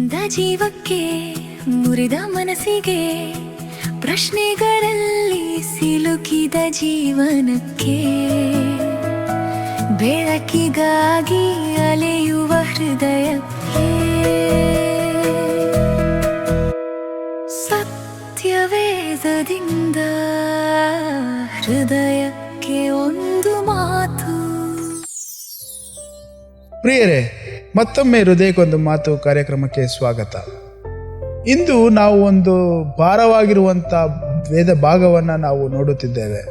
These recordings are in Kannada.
ನೊಂದ ಜೀವಕ್ಕೆ ಮುರಿದ ಮನಸ್ಸಿಗೆ ಪ್ರಶ್ನೆಗಳಲ್ಲಿ ಸಿಲುಕಿದ ಜೀವನಕ್ಕೆ ಬೆಳಕಿಗಾಗಿ ಅಲೆಯುವ ಹೃದಯಕ್ಕೆ ಸತ್ಯವೇದದಿಂದ ಹೃದಯಕ್ಕೆ ಒಂದು ಮಾತು. ಪ್ರಿಯರೇ, ಮತ್ತೊಮ್ಮೆ ಹೃದಯಕ್ಕೊಂದು ಮಾತು ಕಾರ್ಯಕ್ರಮಕ್ಕೆ ಸ್ವಾಗತ. ಇಂದು ನಾವು ಒಂದು ಭಾರವಾಗಿರುವಂಥ ವೇದ ಭಾಗವನ್ನು ನಾವು ನೋಡುತ್ತಿದ್ದೇವೆ.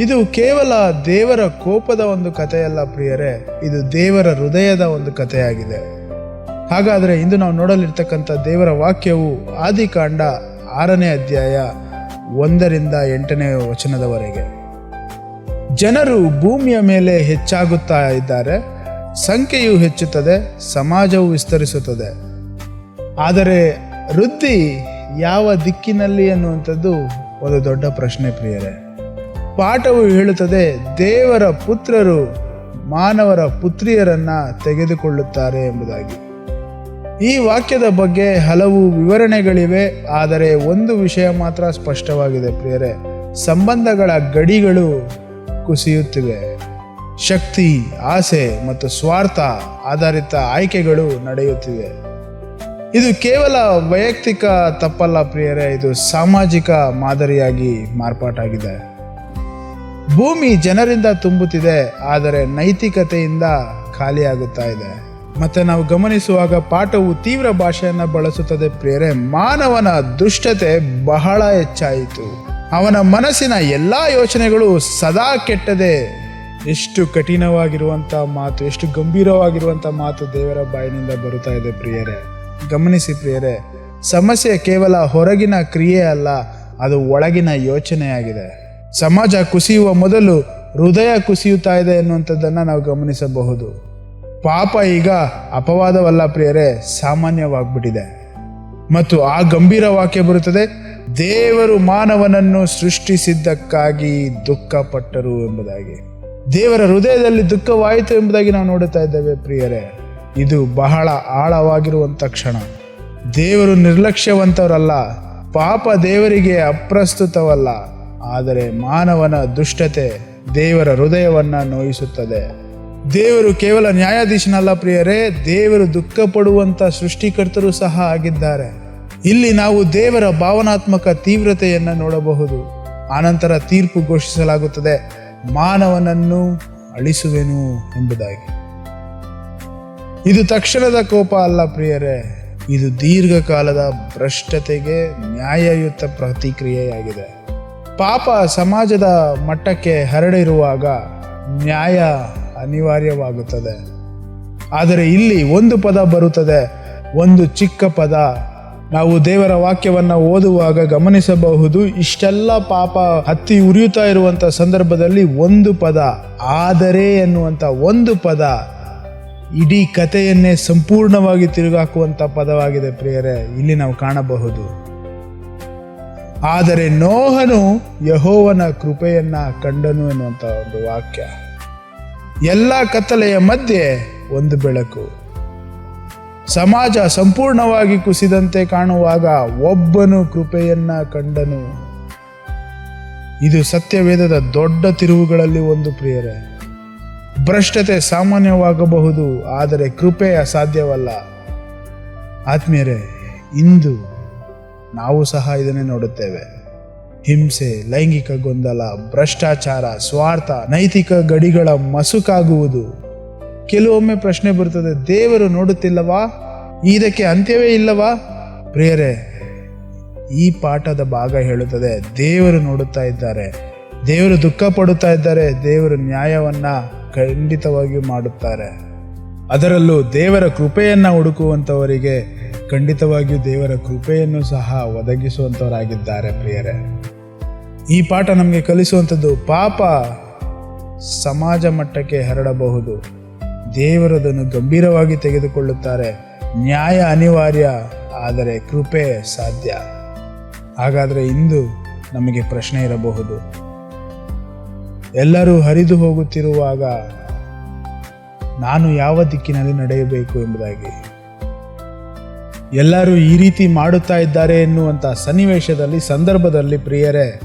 ಇದು ಕೇವಲ ದೇವರ ಕೋಪದ ಒಂದು ಕಥೆಯಲ್ಲ ಪ್ರಿಯರೇ, ಇದು ದೇವರ ಹೃದಯದ ಒಂದು ಕಥೆಯಾಗಿದೆ. ಹಾಗಾದರೆ ಇಂದು ನಾವು ನೋಡಲಿರ್ತಕ್ಕಂಥ ದೇವರ ವಾಕ್ಯವು ಆದಿಕಾಂಡ 6ನೇ ಅಧ್ಯಾಯ 1ರಿಂದ 8ನೇ ವಚನದವರೆಗೆ. ಜನರು ಭೂಮಿಯ ಮೇಲೆ ಹೆಚ್ಚಾಗುತ್ತಾ ಇದ್ದಾರೆ, ಸಂಖ್ಯೆಯು ಹೆಚ್ಚುತ್ತದೆ, ಸಮಾಜವು ವಿಸ್ತರಿಸುತ್ತದೆ. ಆದರೆ ವೃದ್ಧಿ ಯಾವ ದಿಕ್ಕಿನಲ್ಲಿ ಅನ್ನುವಂಥದ್ದು ಒಂದು ದೊಡ್ಡ ಪ್ರಶ್ನೆ ಪ್ರಿಯರೇ. ಪಾಠವು ಹೇಳುತ್ತದೆ, ದೇವರ ಪುತ್ರರು ಮಾನವರ ಪುತ್ರಿಯರನ್ನ ತೆಗೆದುಕೊಳ್ಳುತ್ತಾರೆ ಎಂಬುದಾಗಿ. ಈ ವಾಕ್ಯದ ಬಗ್ಗೆ ಹಲವು ವಿವರಣೆಗಳಿವೆ, ಆದರೆ ಒಂದು ವಿಷಯ ಮಾತ್ರ ಸ್ಪಷ್ಟವಾಗಿದೆ ಪ್ರಿಯರೇ, ಸಂಬಂಧಗಳ ಗಡಿಗಳು ಕುಸಿಯುತ್ತಿವೆ. ಶಕ್ತಿ, ಆಸೆ ಮತ್ತು ಸ್ವಾರ್ಥ ಆಧಾರಿತ ಆಯ್ಕೆಗಳು ನಡೆಯುತ್ತಿವೆ. ಇದು ಕೇವಲ ವೈಯಕ್ತಿಕ ತಪ್ಪಲ್ಲ ಪ್ರಿಯರೇ, ಇದು ಸಾಮಾಜಿಕ ಮಾದರಿಯಾಗಿ ಮಾರ್ಪಾಟಾಗಿದೆ. ಭೂಮಿ ಜನರಿಂದ ತುಂಬುತ್ತಿದೆ, ಆದರೆ ನೈತಿಕತೆಯಿಂದ ಖಾಲಿಯಾಗುತ್ತಾ ಇದೆ. ಮತ್ತೆ ನಾವು ಗಮನಿಸುವಾಗ ಪಾಠವು ತೀವ್ರ ಭಾಷೆಯನ್ನು ಬಳಸುತ್ತದೆ ಪ್ರಿಯರೇ. ಮಾನವನ ದುಷ್ಟತೆ ಬಹಳ ಹೆಚ್ಚಾಯಿತು, ಅವನ ಮನಸ್ಸಿನ ಎಲ್ಲಾ ಯೋಚನೆಗಳು ಸದಾ ಕೆಟ್ಟದೆ. ಎಷ್ಟು ಕಠಿಣವಾಗಿರುವಂಥ ಮಾತು, ಎಷ್ಟು ಗಂಭೀರವಾಗಿರುವಂಥ ಮಾತು ದೇವರ ಬಾಯಿನಿಂದ ಬರುತ್ತಾ ಇದೆ ಪ್ರಿಯರೇ. ಗಮನಿಸಿ ಪ್ರಿಯರೇ, ಸಮಸ್ಯೆ ಕೇವಲ ಹೊರಗಿನ ಕ್ರಿಯೆ ಅಲ್ಲ, ಅದು ಒಳಗಿನ ಯೋಚನೆಯಾಗಿದೆ. ಸಮಾಜ ಕುಸಿಯುವ ಮೊದಲು ಹೃದಯ ಕುಸಿಯುತ್ತಾ ಇದೆ ಎನ್ನುವಂಥದ್ದನ್ನು ನಾವು ಗಮನಿಸಬಹುದು. ಪಾಪ ಈಗ ಅಪವಾದವಲ್ಲ ಪ್ರಿಯರೇ, ಸಾಮಾನ್ಯವಾಗ್ಬಿಟ್ಟಿದೆ. ಮತ್ತು ಆ ಗಂಭೀರ ವಾಕ್ಯ ಬರುತ್ತದೆ, ದೇವರು ಮಾನವನನ್ನು ಸೃಷ್ಟಿಸಿದ್ದಕ್ಕಾಗಿ ದುಃಖಪಟ್ಟರು ಎಂಬುದಾಗಿ. ದೇವರ ಹೃದಯದಲ್ಲಿ ದುಃಖವಾಯಿತು ಎಂಬುದಾಗಿ ನಾವು ನೋಡುತ್ತಾ ಇದ್ದೇವೆ ಪ್ರಿಯರೇ. ಇದು ಬಹಳ ಆಳವಾಗಿರುವಂಥ ಕ್ಷಣ. ದೇವರು ನಿರ್ಲಕ್ಷ್ಯವಂತವರಲ್ಲ, ಪಾಪ ದೇವರಿಗೆ ಅಪ್ರಸ್ತುತವಲ್ಲ, ಆದರೆ ಮಾನವನ ದುಷ್ಟತೆ ದೇವರ ಹೃದಯವನ್ನ ನೋಯಿಸುತ್ತದೆ. ದೇವರು ಕೇವಲ ನ್ಯಾಯಾಧೀಶನಲ್ಲ ಪ್ರಿಯರೇ, ದೇವರು ದುಃಖ ಪಡುವಂತ ಸೃಷ್ಟಿಕರ್ತರು ಸಹ ಆಗಿದ್ದಾರೆ. ಇಲ್ಲಿ ನಾವು ದೇವರ ಭಾವನಾತ್ಮಕ ತೀವ್ರತೆಯನ್ನು ನೋಡಬಹುದು. ಆನಂತರ ತೀರ್ಪು ಘೋಷಿಸಲಾಗುತ್ತದೆ, ಮಾನವನನ್ನು ಅಳಿಸುವೆನು ಎಂಬುದಾಗಿ. ಇದು ತಕ್ಷಣದ ಕೋಪ ಅಲ್ಲ ಪ್ರಿಯರೇ, ಇದು ದೀರ್ಘಕಾಲದ ಭ್ರಷ್ಟತೆಗೆ ನ್ಯಾಯಯುತ ಪ್ರತಿಕ್ರಿಯೆಯಾಗಿದೆ. ಪಾಪ ಸಮಾಜದ ಮಟ್ಟಕ್ಕೆ ಹರಡಿರುವಾಗ ನ್ಯಾಯ ಅನಿವಾರ್ಯವಾಗುತ್ತದೆ. ಆದರೆ ಇಲ್ಲಿ ಒಂದು ಪದ ಬರುತ್ತದೆ, ಒಂದು ಚಿಕ್ಕ ಪದ. ನಾವು ದೇವರ ವಾಕ್ಯವನ್ನು ಓದುವಾಗ ಗಮನಿಸಬಹುದು, ಇಷ್ಟೆಲ್ಲ ಪಾಪ ಹತ್ತಿ ಉರಿಯುತ್ತಾ ಇರುವಂಥ ಸಂದರ್ಭದಲ್ಲಿ ಒಂದು ಪದ, ಆದರೆ ಎನ್ನುವಂಥ ಒಂದು ಪದ ಇಡೀ ಕಥೆಯನ್ನೇ ಸಂಪೂರ್ಣವಾಗಿ ತಿರುಗಾಕುವಂಥ ಪದವಾಗಿದೆ ಪ್ರಿಯರೇ. ಇಲ್ಲಿ ನಾವು ಕಾಣಬಹುದು, ಆದರೆ ನೋಹನು ಯೆಹೋವನ ಕೃಪೆಯನ್ನ ಕಂಡನು ಎನ್ನುವಂಥ ಒಂದು ವಾಕ್ಯ. ಎಲ್ಲ ಕತ್ತಲೆಯ ಮಧ್ಯೆ ಒಂದು ಬೆಳಕು. ಸಮಾಜ ಸಂಪೂರ್ಣವಾಗಿ ಕುಸಿದಂತೆ ಕಾಣುವಾಗ ಒಬ್ಬನು ಕೃಪೆಯನ್ನ ಕಂಡನು. ಇದು ಸತ್ಯವೇದದ ದೊಡ್ಡ ತಿರುವುಗಳಲ್ಲಿ ಒಂದು ಪ್ರಿಯರೇ. ಭ್ರಷ್ಟತೆ ಸಾಮಾನ್ಯವಾಗಬಹುದು, ಆದರೆ ಕೃಪೆ ಅಸಾಧ್ಯವಲ್ಲ. ಆತ್ಮೀಯರೇ, ಇಂದು ನಾವು ಸಹ ಇದನ್ನೇ ನೋಡುತ್ತೇವೆ. ಹಿಂಸೆ, ಲೈಂಗಿಕ ಗೊಂದಲ, ಭ್ರಷ್ಟಾಚಾರ, ಸ್ವಾರ್ಥ, ನೈತಿಕ ಗಡಿಗಳ ಮಸುಕಾಗುವುದು. ಕೆಲವೊಮ್ಮೆ ಪ್ರಶ್ನೆ ಬರುತ್ತದೆ, ದೇವರು ನೋಡುತ್ತಿಲ್ಲವಾ? ಇದಕ್ಕೆ ಅಂತ್ಯವೇ ಇಲ್ಲವಾ? ಪ್ರಿಯರೇ, ಈ ಪಾಠದ ಭಾಗ ಹೇಳುತ್ತದೆ, ದೇವರು ನೋಡುತ್ತಾ ಇದ್ದಾರೆ, ದೇವರು ದುಃಖ ಪಡುತ್ತಾ ಇದ್ದಾರೆ, ದೇವರು ನ್ಯಾಯವನ್ನ ಖಂಡಿತವಾಗಿಯೂ ಮಾಡುತ್ತಾರೆ. ಅದರಲ್ಲೂ ದೇವರ ಕೃಪೆಯನ್ನ ಹುಡುಕುವಂಥವರಿಗೆ ಖಂಡಿತವಾಗಿಯೂ ದೇವರ ಕೃಪೆಯನ್ನು ಸಹ ಒದಗಿಸುವಂಥವರಾಗಿದ್ದಾರೆ ಪ್ರಿಯರೇ. ಈ ಪಾಠ ನಮಗೆ ಕಲಿಸುವಂಥದ್ದು, ಪಾಪ ಸಮಾಜ ಮಟ್ಟಕ್ಕೆ ಹರಡಬಹುದು, ದೇವರದನ್ನು ಗಂಭೀರವಾಗಿ ತೆಗೆದುಕೊಳ್ಳುತ್ತಾರೆ. ನ್ಯಾಯ ಅನಿವಾರ್ಯ, ಆದರೆ ಕೃಪೆ ಸಾಧ್ಯ. ಹಾಗಾದರೆ ಇಂದು ನಮಗೆ ಪ್ರಶ್ನೆ ಇರಬಹುದು, ಎಲ್ಲರೂ ಹರಿದು ಹೋಗುತ್ತಿರುವಾಗ ನಾನು ಯಾವ ದಿಕ್ಕಿನಲ್ಲಿ ನಡೆಯಬೇಕು ಎಂಬುದಾಗಿ. ಎಲ್ಲರೂ ಈ ರೀತಿ ಮಾಡುತ್ತಾ ಇದ್ದಾರೆ ಎನ್ನುವಂಥ ಸನ್ನಿವೇಶದಲ್ಲಿ ಸಂದರ್ಭದಲ್ಲಿ ಪ್ರಿಯರೇ,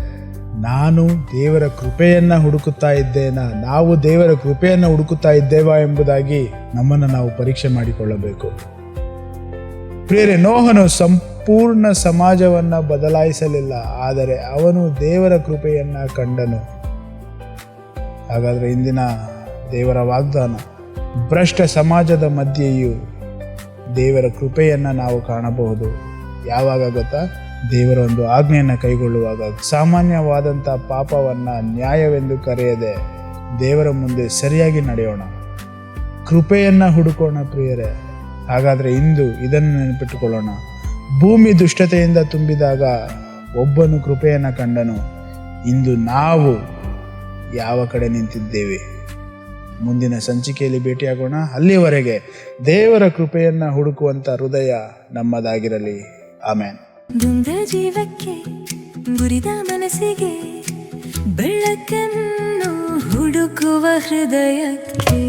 ನಾನು ದೇವರ ಕೃಪೆಯನ್ನು ಹುಡುಕುತ್ತಾ ಇದ್ದೇನಾ, ನಾವು ದೇವರ ಕೃಪೆಯನ್ನು ಹುಡುಕುತ್ತಾ ಇದ್ದೇವಾ ಎಂಬುದಾಗಿ ನಮ್ಮನ್ನು ನಾವು ಪರೀಕ್ಷೆ ಮಾಡಿಕೊಳ್ಳಬೇಕು. ಪ್ರಿಯರೇ, ನೋಹನು ಸಂಪೂರ್ಣ ಸಮಾಜವನ್ನು ಬದಲಾಯಿಸಲಿಲ್ಲ, ಆದರೆ ಅವನು ದೇವರ ಕೃಪೆಯನ್ನು ಕಂಡನು. ಹಾಗಾದರೆ ಇಂದಿನ ದೇವರ ವಾಗ್ದಾನ, ಭ್ರಷ್ಟ ಸಮಾಜದ ಮಧ್ಯೆಯೂ ದೇವರ ಕೃಪೆಯನ್ನು ನಾವು ಕಾಣಬಹುದು. ಯಾವಾಗ ಗೊತ್ತಾ? ದೇವರ ಒಂದು ಆಜ್ಞೆಯನ್ನು ಕೈಗೊಳ್ಳುವಾಗ, ಸಾಮಾನ್ಯವಾದಂಥ ಪಾಪವನ್ನು ನ್ಯಾಯವೆಂದು ಕರೆಯದೆ ದೇವರ ಮುಂದೆ ಸರಿಯಾಗಿ ನಡೆಯೋಣ, ಕೃಪೆಯನ್ನು ಹುಡುಕೋಣ ಪ್ರಿಯರೇ. ಹಾಗಾದರೆ ಇಂದು ಇದನ್ನು ನೆನಪಿಟ್ಟುಕೊಳ್ಳೋಣ. ಭೂಮಿ ದುಷ್ಟತೆಯಿಂದ ತುಂಬಿದಾಗ ಒಬ್ಬನು ಕೃಪೆಯನ್ನು ಕಂಡನು. ಇಂದು ನಾವು ಯಾವ ಕಡೆ ನಿಂತಿದ್ದೇವೆ? ಮುಂದಿನ ಸಂಚಿಕೆಯಲ್ಲಿ ಭೇಟಿಯಾಗೋಣ. ಅಲ್ಲಿಯವರೆಗೆ ದೇವರ ಕೃಪೆಯನ್ನು ಹುಡುಕುವಂಥ ಹೃದಯ ನಮ್ಮದಾಗಿರಲಿ. ಆಮೇನ್. ದುಂದ ಜೀವಕ್ಕೆ ಮುರಿದ ಮನಸ್ಸಿಗೆ ಬೆಳಕನ್ನು ಹುಡುಕುವ ಹೃದಯಕ್ಕೆ